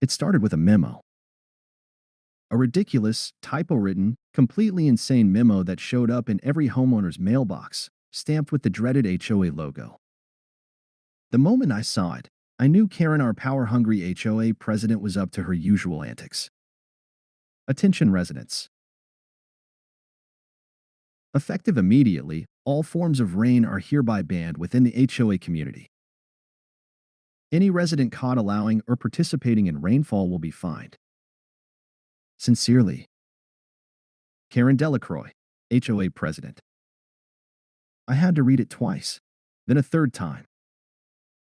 It started with a memo. A ridiculous, typo-written, completely insane memo that showed up in every homeowner's mailbox, stamped with the dreaded HOA logo. The moment I saw it, I knew Karen, our power-hungry HOA president, was up to her usual antics. Attention residents. Effective immediately, all forms of rain are hereby banned within the HOA community. Any resident caught allowing or participating in rainfall will be fined. Sincerely, Karen Delacroix, HOA president. I had to read it twice, then a third time.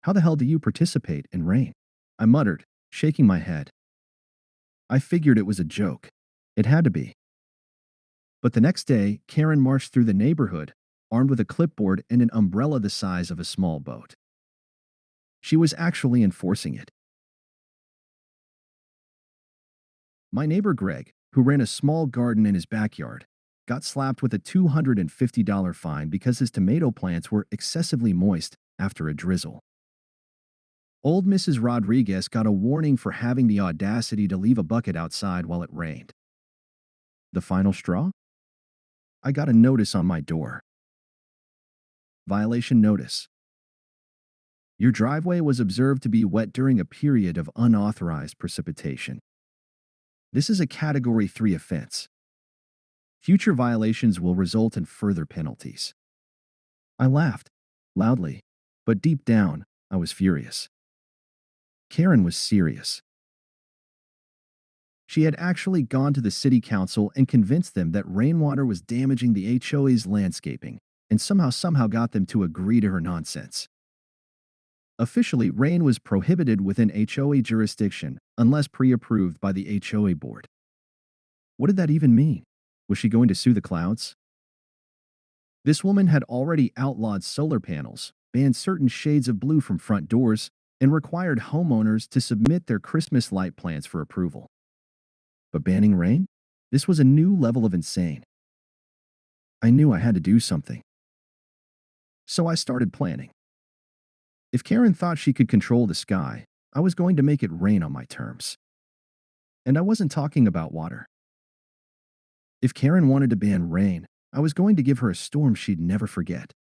How the hell do you participate in rain? I muttered, shaking my head. I figured it was a joke. It had to be. But the next day, Karen marched through the neighborhood, armed with a clipboard and an umbrella the size of a small boat. She was actually enforcing it. My neighbor Greg, who ran a small garden in his backyard, got slapped with a $250 fine because his tomato plants were excessively moist after a drizzle. Old Mrs. Rodriguez got a warning for having the audacity to leave a bucket outside while it rained. The final straw? I got a notice on my door. Violation notice. Your driveway was observed to be wet during a period of unauthorized precipitation. This is a Category 3 offense. Future violations will result in further penalties. I laughed, loudly, but deep down, I was furious. Karen was serious. She had actually gone to the city council and convinced them that rainwater was damaging the HOA's landscaping, and somehow got them to agree to her nonsense. Officially, rain was prohibited within HOA jurisdiction unless pre-approved by the HOA board. What did that even mean? Was she going to sue the clouds? This woman had already outlawed solar panels, banned certain shades of blue from front doors, and required homeowners to submit their Christmas light plans for approval. But banning rain? This was a new level of insane. I knew I had to do something. So I started planning. If Karen thought she could control the sky, I was going to make it rain on my terms. And I wasn't talking about water. If Karen wanted to ban rain, I was going to give her a storm she'd never forget.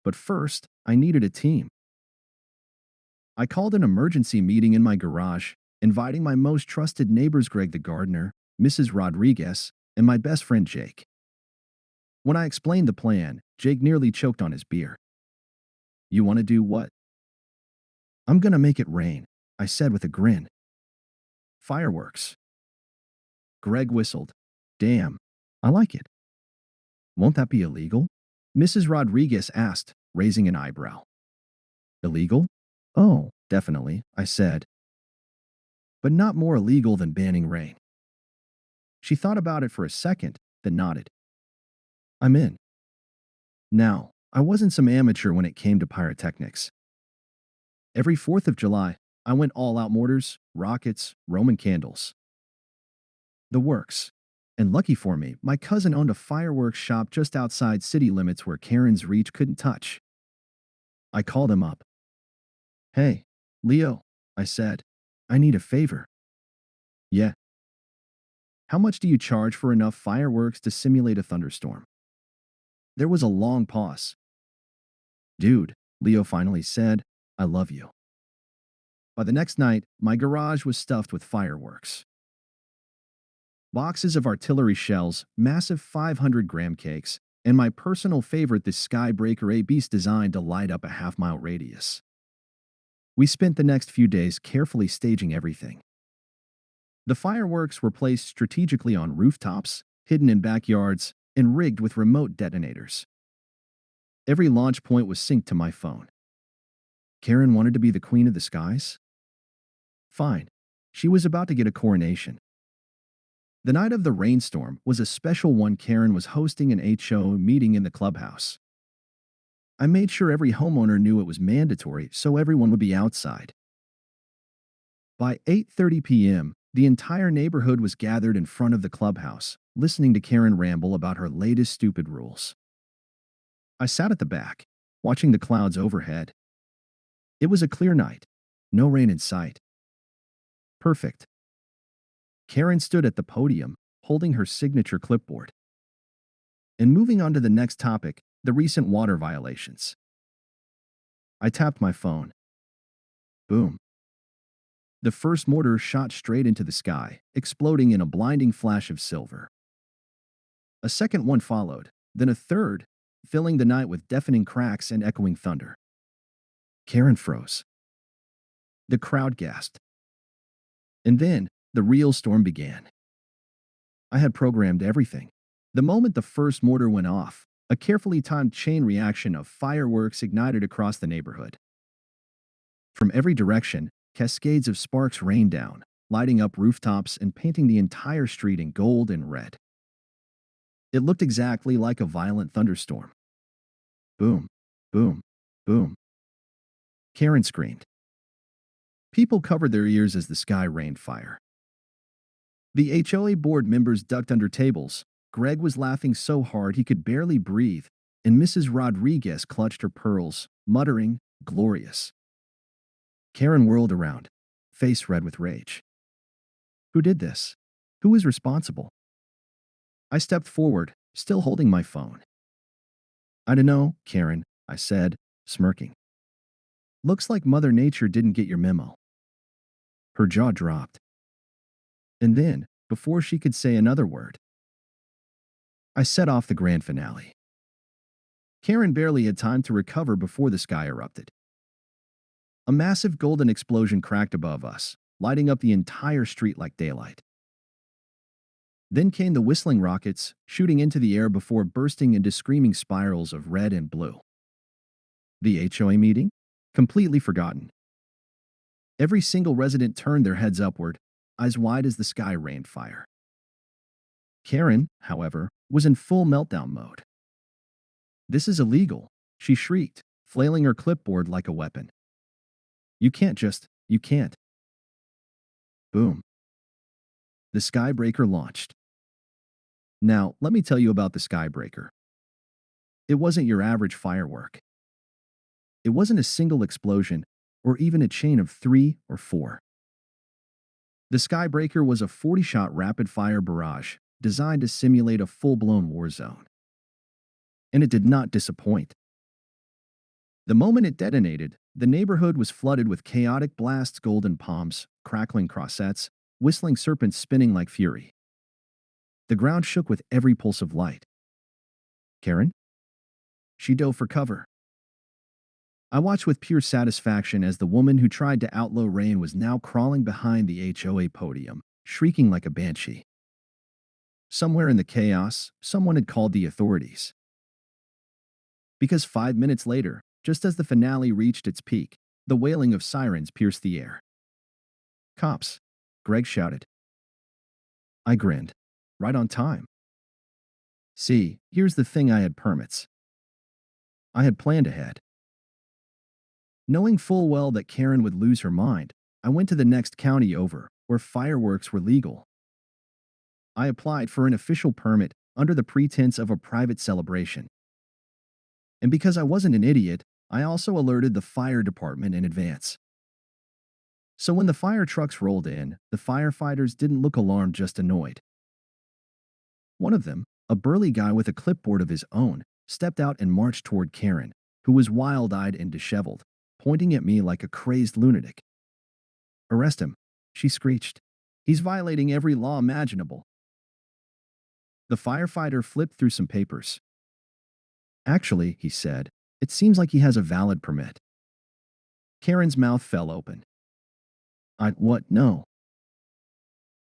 But first, I needed a team. I called an emergency meeting in my garage, inviting my most trusted neighbors Greg the gardener, Mrs. Rodriguez, and my best friend Jake. When I explained the plan, Jake nearly choked on his beer. You want to do what? I'm gonna make it rain, I said with a grin. Fireworks. Greg whistled. Damn, I like it. Won't that be illegal? Mrs. Rodriguez asked, raising an eyebrow. Illegal? Oh, definitely, I said. But not more illegal than banning rain. She thought about it for a second, then nodded. I'm in. Now, I wasn't some amateur when it came to pyrotechnics. Every 4th of July, I went all out mortars, rockets, Roman candles. The works. And lucky for me, my cousin owned a fireworks shop just outside city limits where Karen's reach couldn't touch. I called him up. Hey, Leo, I said, I need a favor. Yeah. How much do you charge for enough fireworks to simulate a thunderstorm? There was a long pause. Dude, Leo finally said, I love you. By the next night, my garage was stuffed with fireworks. Boxes of artillery shells, massive 500-gram cakes, and my personal favorite, the Skybreaker A Beast designed to light up a half-mile radius. We spent the next few days carefully staging everything. The fireworks were placed strategically on rooftops, hidden in backyards, and rigged with remote detonators. Every launch point was synced to my phone. Karen wanted to be the queen of the skies? Fine. She was about to get a coronation. The night of the rainstorm was a special one. Karen was hosting an HOA meeting in the clubhouse. I made sure every homeowner knew it was mandatory so everyone would be outside. By 8:30 p.m., the entire neighborhood was gathered in front of the clubhouse, listening to Karen ramble about her latest stupid rules. I sat at the back, watching the clouds overhead. It was a clear night, no rain in sight. Perfect. Karen stood at the podium, holding her signature clipboard. And moving on to the next topic, the recent water violations. I tapped my phone. Boom. The first mortar shot straight into the sky, exploding in a blinding flash of silver. A second one followed, then a third, filling the night with deafening cracks and echoing thunder. Karen froze. The crowd gasped. And then, the real storm began. I had programmed everything. The moment the first mortar went off, a carefully timed chain reaction of fireworks ignited across the neighborhood. From every direction, cascades of sparks rained down, lighting up rooftops and painting the entire street in gold and red. It looked exactly like a violent thunderstorm. Boom, boom, boom. Karen screamed. People covered their ears as the sky rained fire. The HOA board members ducked under tables. Greg was laughing so hard he could barely breathe, and Mrs. Rodriguez clutched her pearls, muttering, "Glorious." Karen whirled around, face red with rage. Who did this? Who is responsible? I stepped forward, still holding my phone. I don't know, Karen, I said, smirking. Looks like Mother Nature didn't get your memo. Her jaw dropped. And then, before she could say another word, I set off the grand finale. Karen barely had time to recover before the sky erupted. A massive golden explosion cracked above us, lighting up the entire street like daylight. Then came the whistling rockets, shooting into the air before bursting into screaming spirals of red and blue. The HOA meeting? Completely forgotten. Every single resident turned their heads upward, eyes wide as the sky rained fire. Karen, however, was in full meltdown mode. This is illegal, she shrieked, flailing her clipboard like a weapon. You can't. Boom. The skybreaker launched. Now, let me tell you about the skybreaker. It wasn't your average firework. It wasn't a single explosion, or even a chain of 3 or 4. The skybreaker was a 40-shot rapid-fire barrage designed to simulate a full-blown war zone. And it did not disappoint. The moment it detonated, the neighborhood was flooded with chaotic blasts, golden palms, crackling crossettes, whistling serpents spinning like fury. The ground shook with every pulse of light. Karen? She dove for cover. I watched with pure satisfaction as the woman who tried to outlaw rain was now crawling behind the HOA podium, shrieking like a banshee. Somewhere in the chaos, someone had called the authorities. Because 5 minutes later, just as the finale reached its peak, the wailing of sirens pierced the air. Cops, Greg shouted. I grinned. Right on time. See, here's the thing, I had permits. I had planned ahead. Knowing full well that Karen would lose her mind, I went to the next county over, where fireworks were legal. I applied for an official permit under the pretense of a private celebration. And because I wasn't an idiot, I also alerted the fire department in advance. So when the fire trucks rolled in, the firefighters didn't look alarmed, just annoyed. One of them, a burly guy with a clipboard of his own, stepped out and marched toward Karen, who was wild-eyed and disheveled, pointing at me like a crazed lunatic. Arrest him, she screeched. He's violating every law imaginable. The firefighter flipped through some papers. Actually, he said, it seems like he has a valid permit. Karen's mouth fell open. What? No.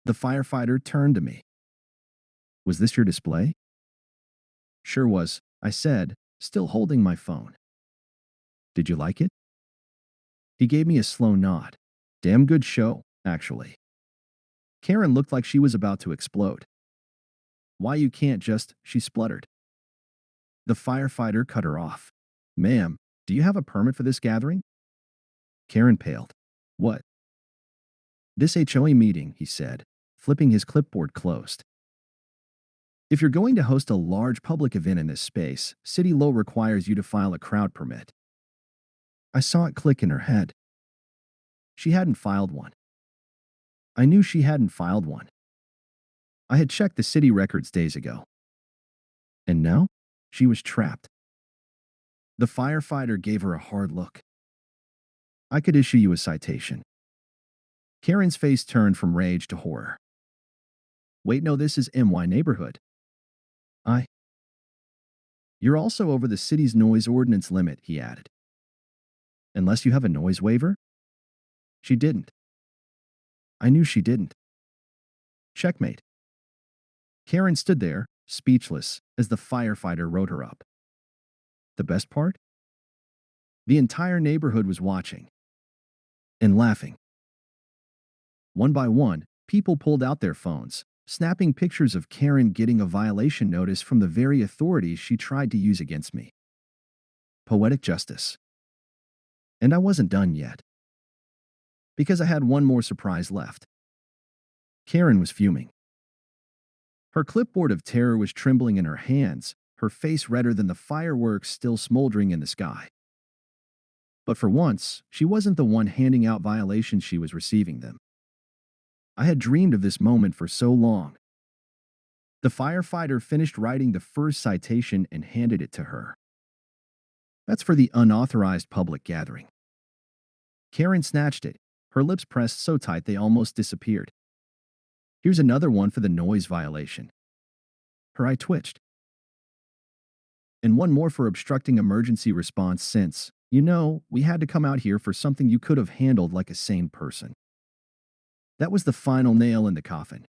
The firefighter turned to me. Was this your display? Sure was, I said, still holding my phone. Did you like it? He gave me a slow nod. Damn good show, actually. Karen looked like she was about to explode. Why you can't just, she spluttered. The firefighter cut her off. Ma'am, do you have a permit for this gathering? Karen paled. What? This HOA meeting, he said, flipping his clipboard closed. If you're going to host a large public event in this space, city law requires you to file a crowd permit. I saw it click in her head. She hadn't filed one. I knew she hadn't filed one. I had checked the city records days ago. And now, she was trapped. The firefighter gave her a hard look. I could issue you a citation. Karen's face turned from rage to horror. Wait, no, this is MY neighborhood. I. You're also over the city's noise ordinance limit, he added. Unless you have a noise waiver? She didn't. I knew she didn't. Checkmate. Karen stood there, speechless, as the firefighter rode her up. The best part? The entire neighborhood was watching and laughing. One by one, people pulled out their phones, snapping pictures of Karen getting a violation notice from the very authorities she tried to use against me. Poetic justice. And I wasn't done yet. Because I had one more surprise left. Karen was fuming. Her clipboard of terror was trembling in her hands, her face redder than the fireworks still smoldering in the sky. But for once, she wasn't the one handing out violations, she was receiving them. I had dreamed of this moment for so long. The firefighter finished writing the first citation and handed it to her. That's for the unauthorized public gathering. Karen snatched it, her lips pressed so tight they almost disappeared. Here's another one for the noise violation. Her eye twitched. And one more for obstructing emergency response since, we had to come out here for something you could have handled like a sane person. That was the final nail in the coffin.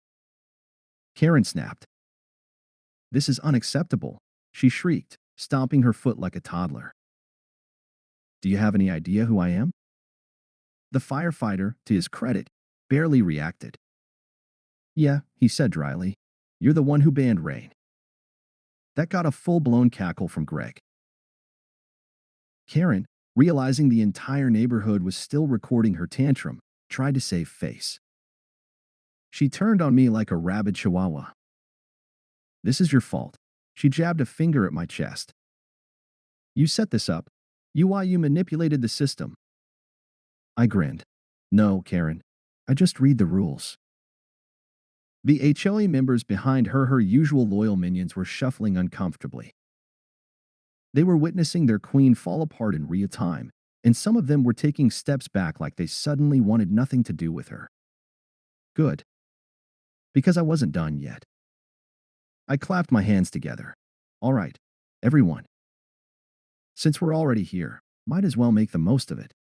Karen snapped. This is unacceptable, she shrieked, stomping her foot like a toddler. Do you have any idea who I am? The firefighter, to his credit, barely reacted. Yeah, he said dryly. You're the one who banned rain. That got a full-blown cackle from Greg. Karen, realizing the entire neighborhood was still recording her tantrum, tried to save face. She turned on me like a rabid chihuahua. This is your fault. She jabbed a finger at my chest. You set this up. You manipulated the system. I grinned. No, Karen. I just read the rules. The HOA members behind her usual loyal minions were shuffling uncomfortably. They were witnessing their queen fall apart in real time, and some of them were taking steps back like they suddenly wanted nothing to do with her. Good. Because I wasn't done yet. I clapped my hands together. All right, everyone. Since we're already here, might as well make the most of it.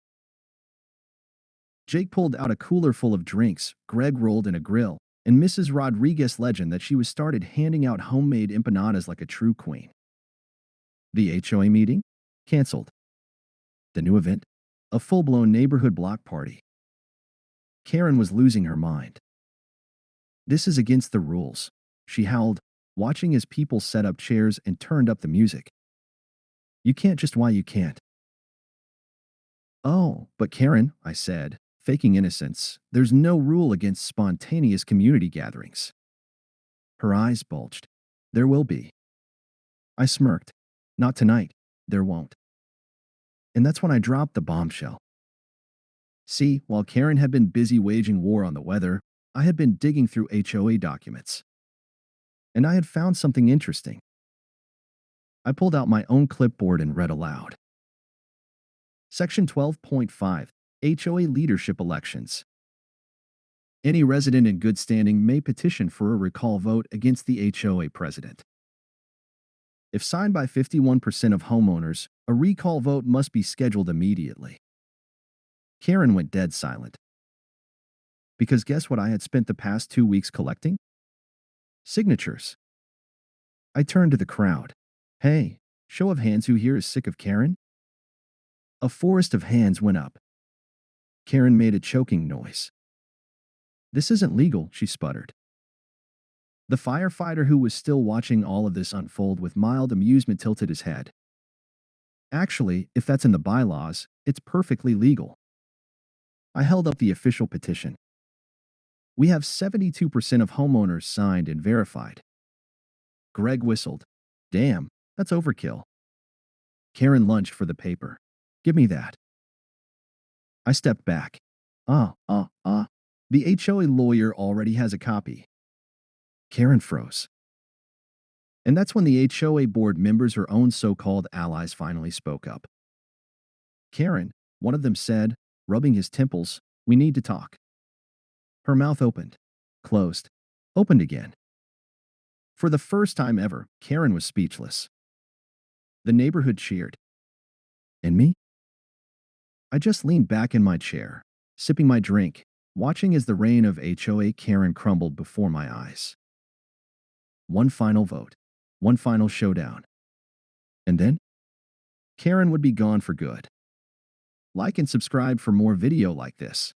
Jake pulled out a cooler full of drinks, Greg rolled in a grill, and Mrs. Rodriguez legend that she was started handing out homemade empanadas like a true queen. The HOA meeting? Cancelled. The new event? A full-blown neighborhood block party. Karen was losing her mind. This is against the rules, she howled, watching as people set up chairs and turned up the music. You can't just why you can't. Oh, but Karen, I said, faking innocence, there's no rule against spontaneous community gatherings. Her eyes bulged. There will be. I smirked. Not tonight. There won't. And that's when I dropped the bombshell. See, while Karen had been busy waging war on the weather, I had been digging through HOA documents. And I had found something interesting. I pulled out my own clipboard and read aloud. Section 12.5, HOA Leadership Elections. Any resident in good standing may petition for a recall vote against the HOA president. If signed by 51% of homeowners, a recall vote must be scheduled immediately. Karen went dead silent. Because guess what I had spent the past 2 weeks collecting? Signatures. I turned to the crowd. Hey, show of hands, who here is sick of Karen? A forest of hands went up. Karen made a choking noise. This isn't legal, she sputtered. The firefighter, who was still watching all of this unfold with mild amusement, tilted his head. Actually, if that's in the bylaws, it's perfectly legal. I held up the official petition. We have 72% of homeowners signed and verified. Greg whistled. Damn, that's overkill. Karen lunged for the paper. Give me that. I stepped back. The HOA lawyer already has a copy. Karen froze. And that's when the HOA board members, her own so-called allies, finally spoke up. Karen, one of them said, rubbing his temples, "We need to talk." Her mouth opened, closed, opened again. For the first time ever, Karen was speechless. The neighborhood cheered. And me? I just leaned back in my chair, sipping my drink, watching as the reign of HOA Karen crumbled before my eyes. One final vote, one final showdown. And then, Karen would be gone for good. Like and subscribe for more video like this.